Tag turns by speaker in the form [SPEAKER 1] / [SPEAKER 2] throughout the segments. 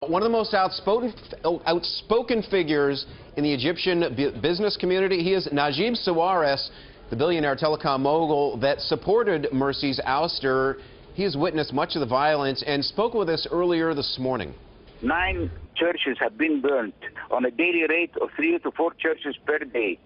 [SPEAKER 1] One of the most outspoken figures in the Egyptian business community, he is Najib Sawiris, the billionaire telecom mogul that supported Morsi's ouster. He has witnessed much of the violence and spoke with us earlier this morning.
[SPEAKER 2] 9 churches have been burnt on a daily rate of 3 to 4 churches per day.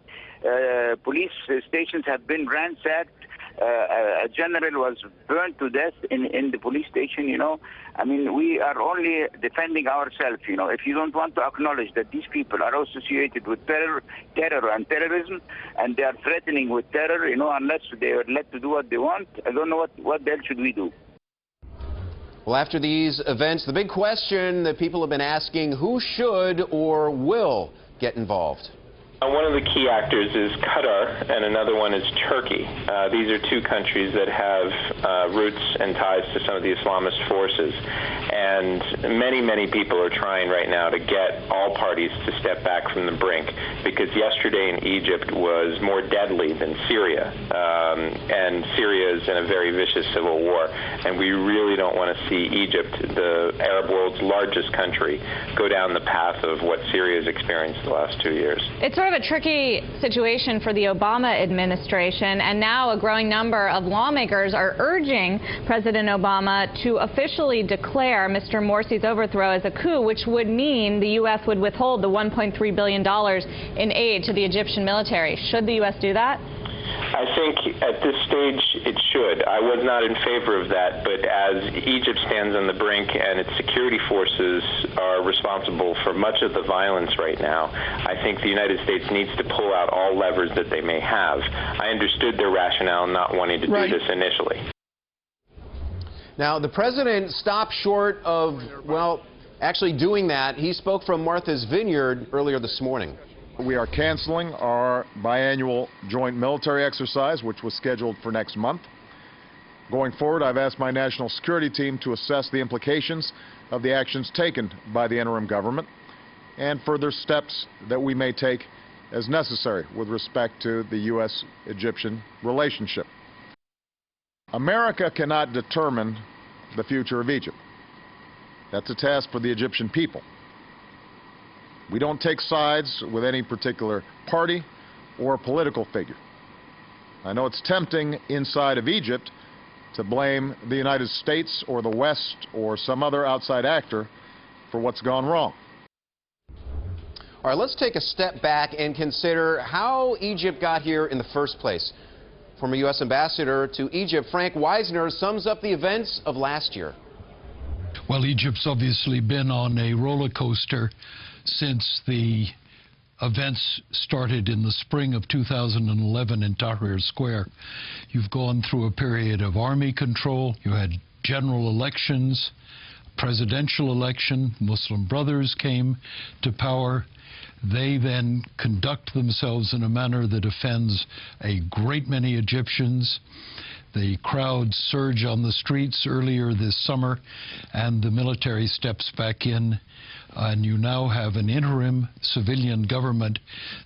[SPEAKER 2] Police stations have been ransacked. A general was burned to death in the police station, you know. I mean, we are only defending ourselves, you know. If you don't want to acknowledge that these people are associated with terror and terrorism, and they are threatening with terror, you know, unless they are let to do what they want, I don't know what the hell should we do.
[SPEAKER 1] Well, after these events, the big question that people have been asking, who should or will get involved?
[SPEAKER 3] One of the key actors is Qatar, and another one is Turkey. These are 2 countries that have roots and ties to some of the Islamist forces. And many people are trying right now to get all parties to step back from the brink, because yesterday in Egypt was more deadly than Syria. And Syria is in a very vicious civil war. And we really don't want to see Egypt, the Arab world's largest country, go down the path of what Syria has experienced the last 2 years.
[SPEAKER 4] It's sort of a tricky situation for the Obama administration, and now a growing number of lawmakers are urging President Obama to officially declare Mr. Morsi's overthrow as a coup, which would mean the U.S. would withhold the $1.3 billion in aid to the Egyptian military. Should the U.S. do that?
[SPEAKER 3] I think at this stage it should. I was not in favor of that, but as Egypt stands on the brink and its security forces are responsible for much of the violence right now, I think the United States needs to pull out all levers that they may have. I understood their rationale not wanting to do this initially.
[SPEAKER 1] Now, the president stopped short of, well, actually doing that. He spoke from Martha's Vineyard earlier this morning.
[SPEAKER 5] We are canceling our biannual joint military exercise, which was scheduled for next month. Going forward, I've asked my national security team to assess the implications of the actions taken by the interim government and further steps that we may take as necessary with respect to the U.S.-Egyptian relationship. America cannot determine the future of Egypt. That's a task for the Egyptian people. We don't take sides with any particular party or political figure. I know it's tempting inside of Egypt to blame the United States or the West or some other outside actor for what's gone wrong.
[SPEAKER 1] All right, let's take a step back and consider how Egypt got here in the first place. Former U.S. Ambassador to Egypt, Frank WISNER, sums up the events of last year.
[SPEAKER 6] Well, Egypt's obviously been on a roller coaster since the events started in the spring of 2011 in Tahrir Square. You've gone through a period of army control. You had general elections, presidential election. Muslim Brothers came to power. They then conduct themselves in a manner that offends a great many Egyptians. The crowds surge on the streets earlier this summer, and the military steps back in, and you now have an interim civilian government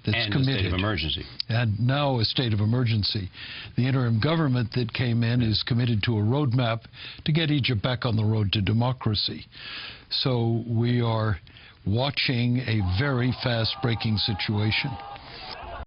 [SPEAKER 6] that's committed.
[SPEAKER 7] And a state of emergency.
[SPEAKER 6] And now a state of emergency. The interim government that came in is committed to a roadmap to get Egypt back on the road to democracy. So we are watching a very fast-breaking situation.